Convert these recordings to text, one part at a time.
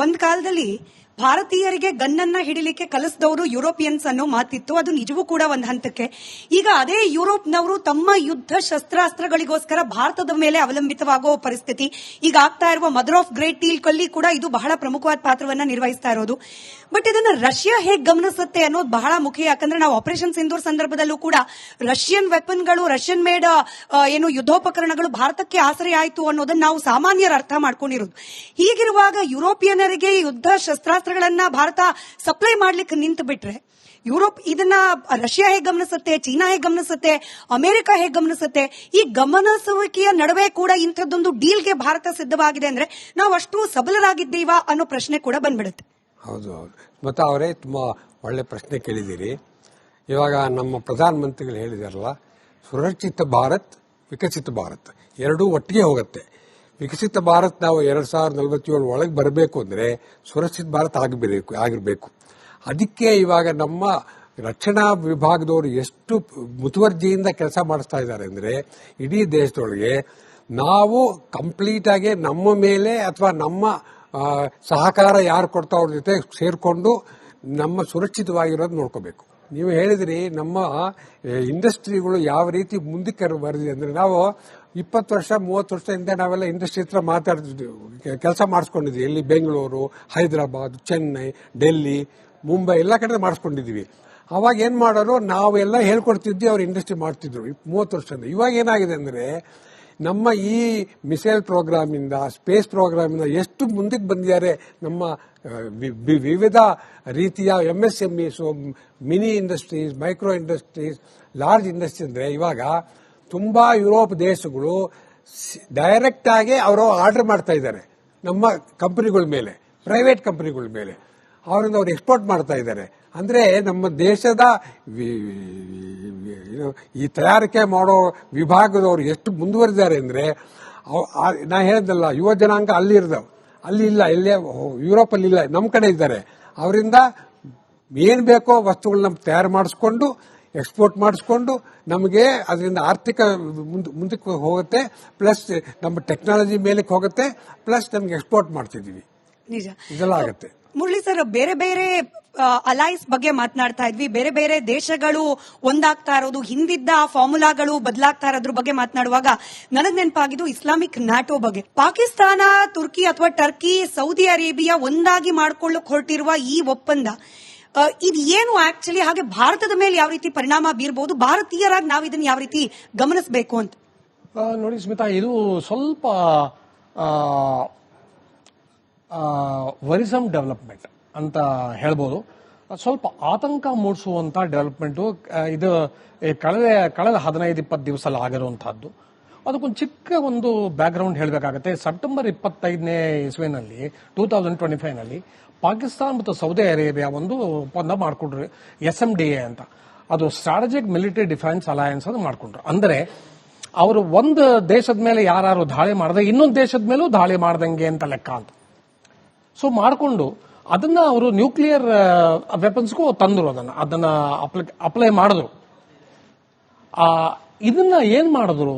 ಒಂದ್ ಕಾಲದಲ್ಲಿ ಭಾರತೀಯರಿಗೆ ಗನ್ನನ್ನ ಹಿಡಿಲಿಕ್ಕೆ ಕಲಿಸಿದವರು ಯುರೋಪಿಯನ್ಸ್ ಅನ್ನೋ ಮಾತಿತ್ತು. ಅದು ನಿಜವೂ ಕೂಡ ಒಂದು ಹಂತಕ್ಕೆ. ಈಗ ಅದೇ ಯುರೋಪ್ನವರು ತಮ್ಮ ಯುದ್ಧ ಶಸ್ತ್ರಾಸ್ತ್ರಗಳಿಗೋಸ್ಕರ ಭಾರತದ ಮೇಲೆ ಅವಲಂಬಿತವಾಗುವ ಪರಿಸ್ಥಿತಿ ಈಗ ಆಗ್ತಾ ಇರುವ ಮದರ್ ಆಫ್ ಗ್ರೇಟ್ ಡೀಲ್ ಕಲ್ಲಿ ಕೂಡ ಇದು ಬಹಳ ಪ್ರಮುಖವಾದ ಪಾತ್ರವನ್ನ ನಿರ್ವಹಿಸ್ತಾ ಇರೋದು. ಬಟ್ ಇದನ್ನ ರಷ್ಯಾ ಹೇಗೆ ಗಮನಿಸುತ್ತೆ ಅನ್ನೋದು ಬಹಳ ಮುಖ್ಯ. ಯಾಕಂದ್ರೆ ನಾವು ಆಪರೇಷನ್ ಸಿಂಧೂರ್ ಸಂದರ್ಭದಲ್ಲೂ ಕೂಡ ರಷ್ಯನ್ ವೆಪನ್ಗಳು, ರಷ್ಯನ್ ಮೇಡ್ ಏನು ಯುದ್ಧೋಪಕರಣಗಳು ಭಾರತಕ್ಕೆ ಆಸರೆ ಆಯಿತು ಅನ್ನೋದನ್ನ ನಾವು ಸಾಮಾನ್ಯರು ಅರ್ಥ ಮಾಡ್ಕೊಂಡಿರೋದು. ಹೀಗಿರುವಾಗ ಯುರೋಪಿಯನರಿಗೆ ಯುದ್ಧ ಶಸ್ತ್ರಾಸ್ತ್ರಗಳನ್ನ ಭಾರತ ಸಪ್ಲೈ ಮಾಡ್ಲಿಕ್ಕೆ ನಿಂತು ಬಿಟ್ರೆ ಯುರೋಪ್ ಇದನ್ನ ರಷ್ಯಾ ಹೇಗೆ ಗಮನಿಸುತ್ತೆ, ಚೀನಾ ಹೇಗೆ ಗಮನಿಸುತ್ತೆ, ಅಮೆರಿಕ ಹೇಗೆ ಗಮನಿಸುತ್ತೆ? ಈ ಗಮನಿಸುವಿಕೆಯ ನಡುವೆ ಕೂಡ ಇಂಥದ್ದೊಂದು ಡೀಲ್ಗೆ ಭಾರತ ಸಿದ್ಧವಾಗಿದೆ ಅಂದ್ರೆ ನಾವು ಅಷ್ಟು ಸಬಲರಾಗಿದ್ದೀವಾ ಅನ್ನೋ ಪ್ರಶ್ನೆ ಕೂಡ ಬಂದ್ಬಿಡುತ್ತೆ. ಹೌದು ಹೌದು. ಮತ್ತೆ ಅವರೇ ತುಂಬಾ ಒಳ್ಳೆ ಪ್ರಶ್ನೆ ಕೇಳಿದ್ದೀರಿ. ಇವಾಗ ನಮ್ಮ ಪ್ರಧಾನಮಂತ್ರಿಗಳು ಹೇಳಿದಾರಲ್ಲ, ಸುರಕ್ಷಿತ ಭಾರತ್, ವಿಕಸಿತ ಭಾರತ್ ಎರಡೂ ಒಟ್ಟಿಗೆ ಹೋಗುತ್ತೆ. ವಿಕಸಿತ ಭಾರತ್ ನಾವು 2047 ಒಳಗೆ ಬರಬೇಕು ಅಂದ್ರೆ ಸುರಕ್ಷಿತ ಭಾರತ್ ಆಗಿರಬೇಕು. ಅದಕ್ಕೆ ಇವಾಗ ನಮ್ಮ ರಕ್ಷಣಾ ವಿಭಾಗದವರು ಎಷ್ಟು ಮುತುವರ್ಜಿಯಿಂದ ಕೆಲಸ ಮಾಡಿಸ್ತಾ ಇದ್ದಾರೆ ಅಂದ್ರೆ, ಇಡೀ ದೇಶದೊಳಗೆ ನಾವು ಕಂಪ್ಲೀಟ್ ಆಗಿ ನಮ್ಮ ಮೇಲೆ ಅಥವಾ ನಮ್ಮ ಸಹಕಾರ ಯಾರು ಕೊಡ್ತಾ ಅವ್ರ ಜೊತೆ ಸೇರ್ಕೊಂಡು ನಮ್ಮ ಸುರಕ್ಷಿತವಾಗಿರೋದು ನೋಡ್ಕೋಬೇಕು. ನೀವು ಹೇಳಿದ್ರಿ ನಮ್ಮ ಇಂಡಸ್ಟ್ರಿಗಳು ಯಾವ ರೀತಿ ಮುಂದಕ್ಕೆ ಬರೆದಿದೆ ಅಂದ್ರೆ, ನಾವು 20 ವರ್ಷ 30 ವರ್ಷದಿಂದ ನಾವೆಲ್ಲ ಇಂಡಸ್ಟ್ರಿ ಹತ್ರ ಮಾತಾಡ್ತಿದ್ವಿ, ಕೆಲಸ ಮಾಡಿಸ್ಕೊಂಡಿದ್ವಿ. ಇಲ್ಲಿ ಬೆಂಗಳೂರು, ಹೈದರಾಬಾದ್, ಚೆನ್ನೈ, ಡೆಲ್ಲಿ, ಮುಂಬೈ ಎಲ್ಲ ಕಡೆ ಮಾಡಿಸ್ಕೊಂಡಿದ್ವಿ. ಅವಾಗ ಏನ್ ಮಾಡೋರು, ನಾವೆಲ್ಲ ಹೇಳ್ಕೊಡ್ತಿದ್ವಿ, ಅವ್ರು ಇಂಡಸ್ಟ್ರಿ ಮಾಡ್ತಿದ್ರು 30 ವರ್ಷದಿಂದ. ಇವಾಗ ಏನಾಗಿದೆ ಅಂದ್ರೆ, ನಮ್ಮ ಈ ಮಿಸೈಲ್ ಪ್ರೋಗ್ರಾಮ್ ಇಂದ, ಸ್ಪೇಸ್ ಪ್ರೋಗ್ರಾಮ್ ಇಂದ ಎಷ್ಟು ಮುಂದಕ್ಕೆ ಬಂದಿದ್ದಾರೆ ನಮ್ಮ ವಿವಿಧ ರೀತಿಯ MSMEs, mini industries, micro industries, large industry ಅಂದ್ರೆ ಇವಾಗ ತುಂಬಾ ಯುರೋಪ್ ದೇಶಗಳು ಡೈರೆಕ್ಟ್ ಆಗಿ ಅವರು ಆರ್ಡರ್ ಮಾಡ್ತಾ ಇದ್ದಾರೆ ನಮ್ಮ ಕಂಪನಿಗಳ ಮೇಲೆ, ಪ್ರೈವೇಟ್ ಕಂಪನಿಗಳ ಮೇಲೆ. ಅವರಿಂದ ಅವ್ರು ಎಕ್ಸ್ಪೋರ್ಟ್ ಮಾಡ್ತಾ ಇದ್ದಾರೆ. ಅಂದ್ರೆ ನಮ್ಮ ದೇಶದ ಈ ತಯಾರಿಕೆ ಮಾಡೋ ವಿಭಾಗದವರು ಎಷ್ಟು ಮುಂದುವರಿದ್ದಾರೆ ಅಂದ್ರೆ, ನಾ ಹೇಳಿದ್ನಲ್ಲ, ಯುವ ಜನಾಂಗ ಅಲ್ಲಿ ಇರ್ದವ್, ಅಲ್ಲಿ ಇಲ್ಲ, ಇಲ್ಲೇ ಯುರೋಪ್ ಅಲ್ಲಿ ಇಲ್ಲ, ನಮ್ಮ ಕಡೆ ಇದ್ದಾರೆ. ಅವರಿಂದ ಏನ್ ಬೇಕೋ ವಸ್ತುಗಳನ್ನ ತಯಾರು ಮಾಡಿಸ್ಕೊಂಡು ಎಕ್ಸ್ಪೋರ್ಟ್ ಮಾಡಿಸ್ಕೊಂಡು ನಮಗೆ ಅದರಿಂದ ಆರ್ಥಿಕ ಮುಂದಕ್ಕೆ ಹೋಗುತ್ತೆ, ಪ್ಲಸ್ ನಮ್ಮ ಟೆಕ್ನಾಲಜಿ ಮೇಲಕ್ಕೆ ಹೋಗುತ್ತೆ, ಪ್ಲಸ್ ನಮ್ಗೆ ಎಕ್ಸ್ಪೋರ್ಟ್ ಮಾಡ್ತಿದೀವಿ. ನಿಜ, ಇದೆಲ್ಲ ಆಗುತ್ತೆ. ಮುರಳಿ ಸರ್, ಬೇರೆ ಬೇರೆ ಅಲೈನ್ಸ್ ಬಗ್ಗೆ ಮಾತನಾಡ್ತಾ ಇದ್ವಿ. ಬೇರೆ ಬೇರೆ ದೇಶಗಳು ಒಂದಾಗ್ತಾ ಇರೋದು, ಹಿಂದಿದ್ದ ಫಾರ್ಮುಲಾಗಳು ಬದಲಾಗ್ತಾ ಇರೋದ್ರ ಬಗ್ಗೆ ಮಾತನಾಡುವಾಗ ನನಗ್ ನೆನಪಾಗಿದ್ದು ಇಸ್ಲಾಮಿಕ್ ನ್ಯಾಟೋ ಬಗ್ಗೆ. ಪಾಕಿಸ್ತಾನ, ತುರ್ಕಿ ಅಥವಾ ಟರ್ಕಿ, ಸೌದಿ ಅರೇಬಿಯಾ ಒಂದಾಗಿ ಮಾಡ್ಕೊಳ್ಳಕ್ ಹೊರಟಿರುವ ಈ ಒಪ್ಪಂದ ಇದು ಏನು ಆಕ್ಚುಲಿ, ಹಾಗೆ ಭಾರತದ ಮೇಲೆ ಯಾವ ರೀತಿ ಪರಿಣಾಮ ಬೀರಬಹುದು, ಭಾರತೀಯರಾಗಿ ನಾವು ಇದನ್ನ ಯಾವ ರೀತಿ ಗಮನಿಸಬೇಕು ಅಂತ? ನೋಡಿ ಸ್ಮಿತಾ, ಇದು ಸ್ವಲ್ಪ ವರಿಸಮ್ ಡೆವಲಪ್ಮೆಂಟ್ ಅಂತ ಹೇಳ್ಬೋದು. ಸ್ವಲ್ಪ ಆತಂಕ ಮೂಡಿಸುವಂತ ಡೆವಲಪ್ಮೆಂಟ್ ಇದು ಕಳೆದ 15-20 ದಿವಸ ಆಗಿರುವಂತಹದ್ದು. ಅದಕ್ಕೊಂದು ಚಿಕ್ಕ ಒಂದು ಬ್ಯಾಕ್ ಗ್ರೌಂಡ್ ಹೇಳಬೇಕಾಗುತ್ತೆ. ಸೆಪ್ಟೆಂಬರ್ 25ನೇ ಇಸ್ವಿನಲ್ಲಿ 2025 ನಲ್ಲಿ ಪಾಕಿಸ್ತಾನ ಮತ್ತು ಸೌದಿ ಅರೇಬಿಯಾ ಒಂದು ಒಪ್ಪಂದ ಮಾಡಿಕೊಂಡ್ರು, SMDA ಅಂತ. ಅದು ಸ್ಟ್ರಾಟಜಿಕ್ ಮಿಲಿಟರಿ ಡಿಫೆನ್ಸ್ ಅಲಯನ್ಸ್ ಅಂತ ಮಾಡ್ಕೊಂಡ್ರು. ಅಂದ್ರೆ ಅವರು ಒಂದು ದೇಶದ ಮೇಲೆ ಯಾರು ದಾಳಿ ಮಾಡಿದ್ರೆ ಇನ್ನೊಂದು ದೇಶದ ಮೇಲೂ ದಾಳಿ ಮಾಡ್ದಂಗೆ ಅಂತ ಲೆಕ್ಕ ಅಂತ. ಸೊ ಮಾಡಿಕೊಂಡು ಅದನ್ನ ಅವರು ನ್ಯೂಕ್ಲಿಯರ್ ವೆಪನ್ಸ್ಗೂ ತಂದ್ರು, ಅದನ್ನ ಅಪ್ಲೈ ಮಾಡಿದ್ರು. ಇದನ್ನ ಏನ್ ಮಾಡಿದ್ರು,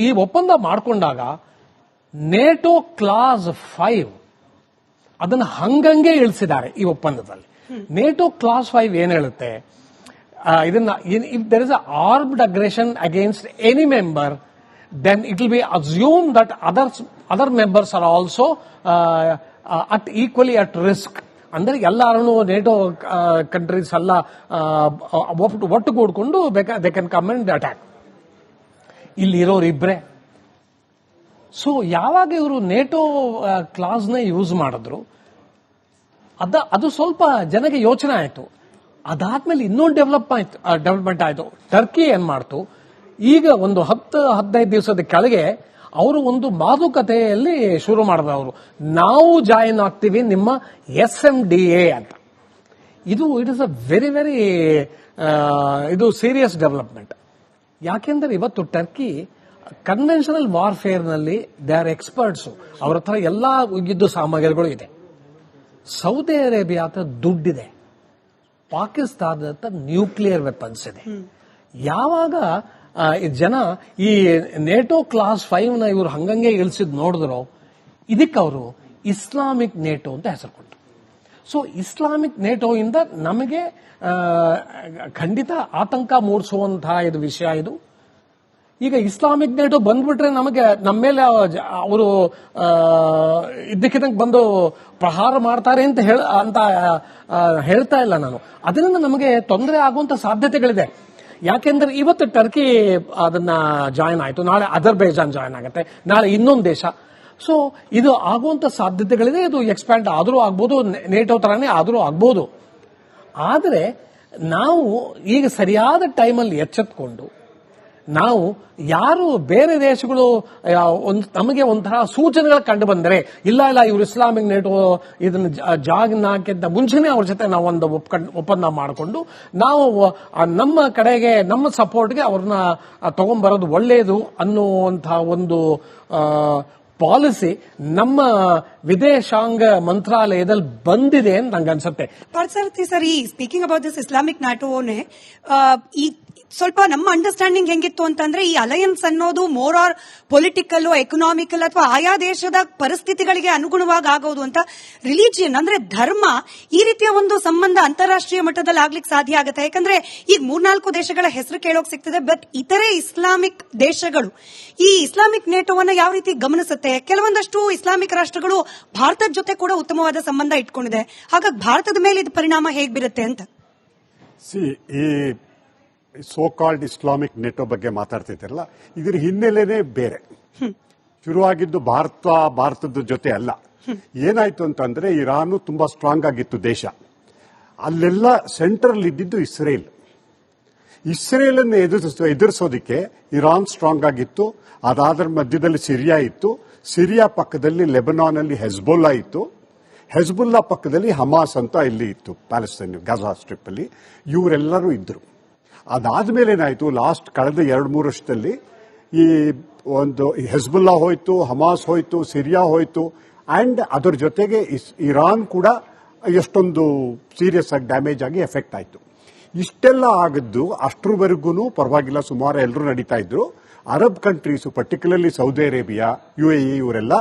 ಈ ಒಪ್ಪಂದ ಮಾಡಿಕೊಂಡಾಗ ನೇಟೋ ಕ್ಲಾಸ್ 5 ಅದನ್ನ ಹಂಗಂಗೆ ಇಳಿಸಿದ್ದಾರೆ ಈ ಒಪ್ಪಂದದಲ್ಲಿ. ನೇಟೋ ಕ್ಲಾಸ್ 5 ಏನ್ ಹೇಳುತ್ತೆ, ಇದನ್ನ if there is armed aggression against any member, then it will be assume that other members are also at equally at risk. ಅಂದ್ರೆ ಎಲ್ಲಾರು ನೇಟೋ ಕಂಟ್ರೀಸ್ ಎಲ್ಲ ಒಟ್ಟುಗೂಡ್ಕೊಂಡು they can come and attack. ಇಲ್ಲಿರೋರು ಇಬ್ರೆ. So ಯಾವಾಗ ಇವರು ನೇಟೋ ಕ್ಲಾಸ್ ನ use ಮಾಡಿದ್ರು, ಅದು ಸ್ವಲ್ಪ ಜನಕ್ಕೆ ಯೋಚನೆ ಆಯ್ತು. ಅದಾದ್ಮೇಲೆ ಇನ್ನೊಂದು ಡೆವಲಪ್ಮೆಂಟ್ ಆಯ್ತು. ಟರ್ಕಿ ಏನ್ ಮಾಡ್ತು, ಈಗ ಒಂದು 10-15 ದಿವಸದ ಕೆಳಗೆ ಅವರು ಒಂದು ಮಾತುಕತೆಯಲ್ಲಿ ಶುರು ಮಾಡಿದ್ರು. ಅವರು ನಾವು ಜಾಯಿನ್ ಆಗ್ತೀವಿ ನಿಮ್ಮ SMDA ಅಂತ. It is a very very ಇದು ಸೀರಿಯಸ್ ಡೆವಲಪ್ಮೆಂಟ್. ಯಾಕೆಂದ್ರೆ ಇವತ್ತು ಟರ್ಕಿ ಕನ್ವೆನ್ಷನಲ್ ವಾರ್ಫೇರ್ ನಲ್ಲಿ ದೇ ಆರ್ ಎಕ್ಸ್ಪರ್ಟ್ಸ್. ಅವ್ರ ಹತ್ರ ಎಲ್ಲಾ ಯುದ್ಧ ಸಾಮಗ್ರಿಗಳು ಇದೆ. ಸೌದಿ ಅರೇಬಿಯಾ ಹತ್ರ ದುಡ್ಡಿದೆ, ಪಾಕಿಸ್ತಾನದ ಹತ್ರ ನ್ಯೂಕ್ಲಿಯರ್ ವೆಪನ್ಸ್ ಇದೆ. ಯಾವಾಗ ಜನ ಈ ನೇಟೋ ಕ್ಲಾಸ್ 5 ನ ಇವರು ಹಂಗಂಗೆ ಇಳಿಸಿದ್ ನೋಡಿದ್ರು, ಇದಕ್ಕೆ ಅವರು ಇಸ್ಲಾಮಿಕ್ ನೇಟೋ ಅಂತ ಹೆಸರು ಕೊಟ್ಟರು. ಸೊ ಇಸ್ಲಾಮಿಕ್ ನೇಟೋ ಇಂದ ನಮಗೆ ಖಂಡಿತ ಆತಂಕ ಮೂಡಿಸುವಂತಹ ಇದು ವಿಷಯ ಇದು. ಈಗ ಇಸ್ಲಾಮಿಕ್ ನೇಟೋ ಬಂದ್ಬಿಟ್ರೆ ನಮಗೆ ನಮ್ಮ ಮೇಲೆ ಅವರು ಇದ್ದಕ್ಕಿದ್ದಂಗೆ ಬಂದು ಪ್ರಹಾರ ಮಾಡ್ತಾರೆ ಅಂತ ಹೇಳ್ತಾ ಇಲ್ಲ ನಾನು. ಅದರಿಂದ ನಮಗೆ ತೊಂದರೆ ಆಗುವಂತ ಸಾಧ್ಯತೆಗಳಿದೆ. ಯಾಕೆಂದ್ರೆ ಇವತ್ತು ಟರ್ಕಿ ಅದನ್ನ ಜಾಯಿನ್ ಆಯಿತು, ನಾಳೆ ಅಜರ್ಬೈಜಾನ್ ಜಾಯಿನ್ ಆಗುತ್ತೆ, ನಾಳೆ ಇನ್ನೊಂದು ದೇಶ. ಸೊ ಇದು ಆಗುವಂತ ಸಾಧ್ಯತೆಗಳಿದೆ. ಇದು ಎಕ್ಸ್ಪ್ಯಾಂಡ್ ಆದರೂ ಆಗ್ಬೋದು, ನೇಟೋ ತರಾನೇ ಆದರೂ ಆಗ್ಬೋದು. ಆದರೆ ನಾವು ಈಗ ಸರಿಯಾದ ಟೈಮಲ್ಲಿ ಎಚ್ಚೆತ್ಕೊಂಡು ನಾವು ಯಾರು ಬೇರೆ ದೇಶಗಳು ನಮಗೆ ಒಂಥರ ಸೂಚನೆಗಳು ಕಂಡು ಬಂದರೆ ಇಲ್ಲ ಇವರು ಇಸ್ಲಾಮಿಕ್ ನೇಟೋ ಇದನ್ನ ಜಾಗಿನ ಹಾಕಿದ್ದ ಮುಂಚೆನೆ ಅವ್ರ ಜೊತೆ ನಾವು ಒಂದು ಒಪ್ಪಂದ ಮಾಡಿಕೊಂಡು ನಾವು ನಮ್ಮ ಕಡೆಗೆ ನಮ್ಮ ಸಪೋರ್ಟ್ಗೆ ಅವ್ರನ್ನ ತಗೊಂಡ್ಬರೋದು ಒಳ್ಳೆಯದು ಅನ್ನುವಂತಹ ಒಂದು ಪಾಲಿಸಿ ನಮ್ಮ ವಿದೇಶಾಂಗ ಮಂತ್ರಾಲಯದಲ್ಲಿ ಬಂದಿದೆ ಅಂತ ನಂಗೆ ಅನ್ಸುತ್ತೆ. ಪಾರ್ಸರ್ತಿ ಸರ್, ಈ ಸ್ಪೀಕಿಂಗ್ ಅಬೌಟ್ ದಿಸ್ ಇಸ್ಲಾಮಿಕ್ ನ್ಯಾಟೋನೆ ಈ ಸ್ವಲ್ಪ ನಮ್ಮ ಅಂಡರ್ಸ್ಟ್ಯಾಂಡಿಂಗ್ ಹೆಂಗಿತ್ತು ಅಂತಂದ್ರೆ ಈ ಅಲಯನ್ಸ್ ಅನ್ನೋದು ಮೋರ್ ಆರ್ ಪೊಲಿಟಿಕಲ್, ಎಕನಾಮಿಕಲ್ ಅಥವಾ ಆಯಾ ದೇಶದ ಪರಿಸ್ಥಿತಿಗಳಿಗೆ ಅನುಗುಣವಾಗಿ ಆಗೋದು ಅಂತ. ರಿಲಿಜಿಯನ್ ಅಂದ್ರೆ ಧರ್ಮ, ಈ ರೀತಿಯ ಒಂದು ಸಂಬಂಧ ಅಂತಾರಾಷ್ಟ್ರೀಯ ಮಟ್ಟದಲ್ಲಿ ಆಗ್ಲಿಕ್ಕೆ ಸಾಧ್ಯ ಆಗುತ್ತೆ. ಯಾಕಂದ್ರೆ ಈಗ 3-4 ದೇಶಗಳ ಹೆಸರು ಕೇಳೋಕ್ ಸಿಗ್ತದೆ. ಬಟ್ ಇತರೆ ಇಸ್ಲಾಮಿಕ್ ದೇಶಗಳು ಈ ಇಸ್ಲಾಮಿಕ್ ನೇಟೋವನ್ನ ಯಾವ ರೀತಿ ಗಮನಿಸುತ್ತೆ? ಕೆಲವೊಂದಷ್ಟು ಇಸ್ಲಾಮಿಕ್ ರಾಷ್ಟ್ರಗಳು ಭಾರತದ ಜೊತೆ ಕೂಡ ಉತ್ತಮವಾದ ಸಂಬಂಧ ಇಟ್ಕೊಂಡಿದೆ. ಹಾಗಾಗಿ ಭಾರತದ ಮೇಲೆ ಇದು ಪರಿಣಾಮ ಹೇಗೆ ಬೀರುತ್ತೆ ಅಂತ. ಈ ಸೋ ಕಾಲ್ಡ್ ಇಸ್ಲಾಮಿಕ್ ನೇಟೋ ಬಗ್ಗೆ ಮಾತಾಡ್ತಿದ್ರಲ್ಲ, ಇದರ ಹಿನ್ನೆಲೆನೇ ಬೇರೆ. ಶುರುವಾಗಿದ್ದು ಭಾರತದ ಜೊತೆ ಅಲ್ಲ. ಏನಾಯ್ತು ಅಂತಂದ್ರೆ ಇರಾನ್ ತುಂಬಾ ಸ್ಟ್ರಾಂಗ್ ಆಗಿತ್ತು ದೇಶ. ಅಲ್ಲೆಲ್ಲ ಸೆಂಟ್ರಲ್ ಇದ್ದಿದ್ದು ಇಸ್ರೇಲ್ ಅನ್ನು ಎದುರಿಸೋದಕ್ಕೆ ಇರಾನ್ ಸ್ಟ್ರಾಂಗ್ ಆಗಿತ್ತು. ಅದಾದ್ರ ಮಧ್ಯದಲ್ಲಿ ಸಿರಿಯಾ ಇತ್ತು. ಸಿರಿಯಾ ಪಕ್ಕದಲ್ಲಿ ಲೆಬನಾನ್ ಅಲ್ಲಿ ಹೆಜ್ಬುಲ್ಲಾ ಇತ್ತು. ಹೆಜ್ಬುಲ್ಲಾ ಪಕ್ಕದಲ್ಲಿ ಹಮಾಸ್ ಅಂತ ಇಲ್ಲಿ ಇತ್ತು, ಪ್ಯಾಲೆಸ್ತೈನ್ ಗಾಜಾ ಸ್ಟ್ರಿಪ್ ಅಲ್ಲಿ. ಇವರೆಲ್ಲರೂ ಇದ್ರು. ಅದಾದ್ಮೇಲೆ ಏನಾಯ್ತು, ಕಳೆದ 2-3 ವರ್ಷದಲ್ಲಿ ಈ ಒಂದು ಹೆಜ್ಬುಲ್ಲಾ ಹೋಯ್ತು, ಹಮಾಸ್ ಹೋಯ್ತು, ಸಿರಿಯಾ ಹೋಯ್ತು, ಅಂಡ್ ಅದರ ಜೊತೆಗೆ ಇರಾನ್ ಕೂಡ ಎಷ್ಟೊಂದು ಸೀರಿಯಸ್ ಆಗಿ ಡ್ಯಾಮೇಜ್ ಆಗಿ ಎಫೆಕ್ಟ್ ಆಯ್ತು. ಇಷ್ಟೆಲ್ಲ ಆಗಿದ್ದು ಅಷ್ಟರವರೆಗೂ ಪರವಾಗಿಲ್ಲ, ಸುಮಾರು ಎಲ್ಲರೂ ನಡೀತಾ ಇದ್ರು. Arab countries, particularly Saudi Arabia, UAE ಇವರೆಲ್ಲ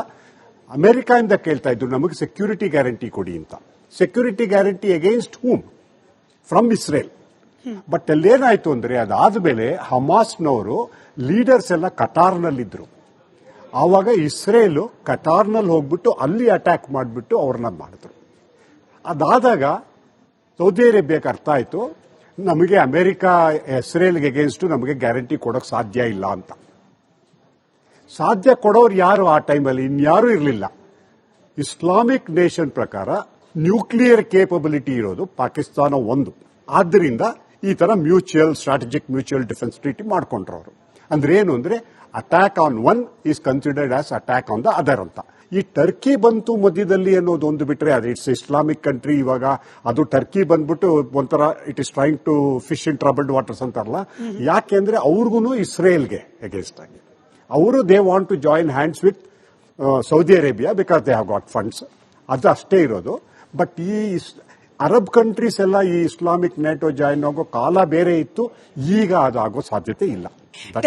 ಅಮೆರಿಕಾದಿಂದ ಕೇಳ್ತಾ ಇದ್ರು ನಮಗೆ ಸೆಕ್ಯೂರಿಟಿ ಗ್ಯಾರಂಟಿ ಕೊಡಿ ಅಂತ. Security guarantee against whom? From Israel. But ಅಲ್ಲೇನಾಯ್ತು ಅಂದ್ರೆ ಅದಾದ್ಮೇಲೆ ಹಮಾಸ್ನವರು ಲೀಡರ್ಸ್ ಎಲ್ಲ ಕತಾರ್ನಲ್ಲಿದ್ರು. ಆವಾಗ ಇಸ್ರೇಲ್ ಕತಾರ್ನಲ್ಲಿ ಹೋಗ್ಬಿಟ್ಟು ಅಲ್ಲಿ ಅಟ್ಯಾಕ್ ಮಾಡಿಬಿಟ್ಟು ಅವ್ರನ್ನ ಮಾಡಿದ್ರು. ಅದಾದಾಗ ಸೌದಿ ಅರೇಬಿಯಾಕ್ಕೆ ಅರ್ಥ ಆಯ್ತು, ನಮಗೆ ಅಮೆರಿಕ ಇಸ್ರೇಲ್ಗೆ ಅಗೇನ್ಸ್ಟ್ ನಮಗೆ ಗ್ಯಾರಂಟಿ ಕೊಡೋಕೆ ಸಾಧ್ಯ ಇಲ್ಲ ಅಂತ. ಸಾಧ್ಯ ಕೊಡೋರು ಯಾರು ಆ ಟೈಮಲ್ಲಿ? ಇನ್ಯಾರೂ ಇರಲಿಲ್ಲ. ಇಸ್ಲಾಮಿಕ್ ನೇಷನ್ ಪ್ರಕಾರ ನ್ಯೂಕ್ಲಿಯರ್ ಕೇಪಬಿಲಿಟಿ ಇರೋದು ಪಾಕಿಸ್ತಾನ ಒಂದು. ಆದ್ದರಿಂದ ಈ ತರ ಸ್ಟ್ರಾಟಜಿಕ್ ಮ್ಯೂಚುವಲ್ ಡಿಫೆನ್ಸ್ ಟ್ರೀಟಿ ಮಾಡ್ಕೊಂಡ್ರು ಅವರು. ಅಂದ್ರೆ ಏನು ಅಂದ್ರೆ attack on one is considered as attack on the other ಅಂತ. ಈ ಟರ್ಕಿ ಬಂತು ಮಧ್ಯದಲ್ಲಿ ಅನ್ನೋದು ಒಂದು ಬಿಟ್ರೆ, ಅದು ಇಟ್ಸ್ ಇಸ್ಲಾಮಿಕ್ ಕಂಟ್ರಿ. ಇವಾಗ ಅದು ಟರ್ಕಿ ಬಂದ್ಬಿಟ್ಟು ಒಂಥರ it is trying to fish in troubled waters ಅಂತಾರಲ್ಲ. ಯಾಕೆಂದ್ರೆ ಅವ್ರಿಗೂ ಇಸ್ರೇಲ್ಗೆ ಅಗೇನ್ಸ್ಟ್ ಆಗಿ ಅವರು they want to join hands with Saudi Arabia because they have got funds. ಅದು ಅಷ್ಟೇ ಇರೋದು. ಬಟ್ ಈ ಅರಬ್ ಕಂಟ್ರೀಸ್ ಎಲ್ಲ ಈ ಇಸ್ಲಾಮಿಕ್ ನೇಟೋ ಜಾಯಿನ್ ಆಗೋ ಕಾಲ ಬೇರೆ ಇತ್ತು. ಈಗ ಅದು ಆಗೋ ಸಾಧ್ಯತೆ ಇಲ್ಲ.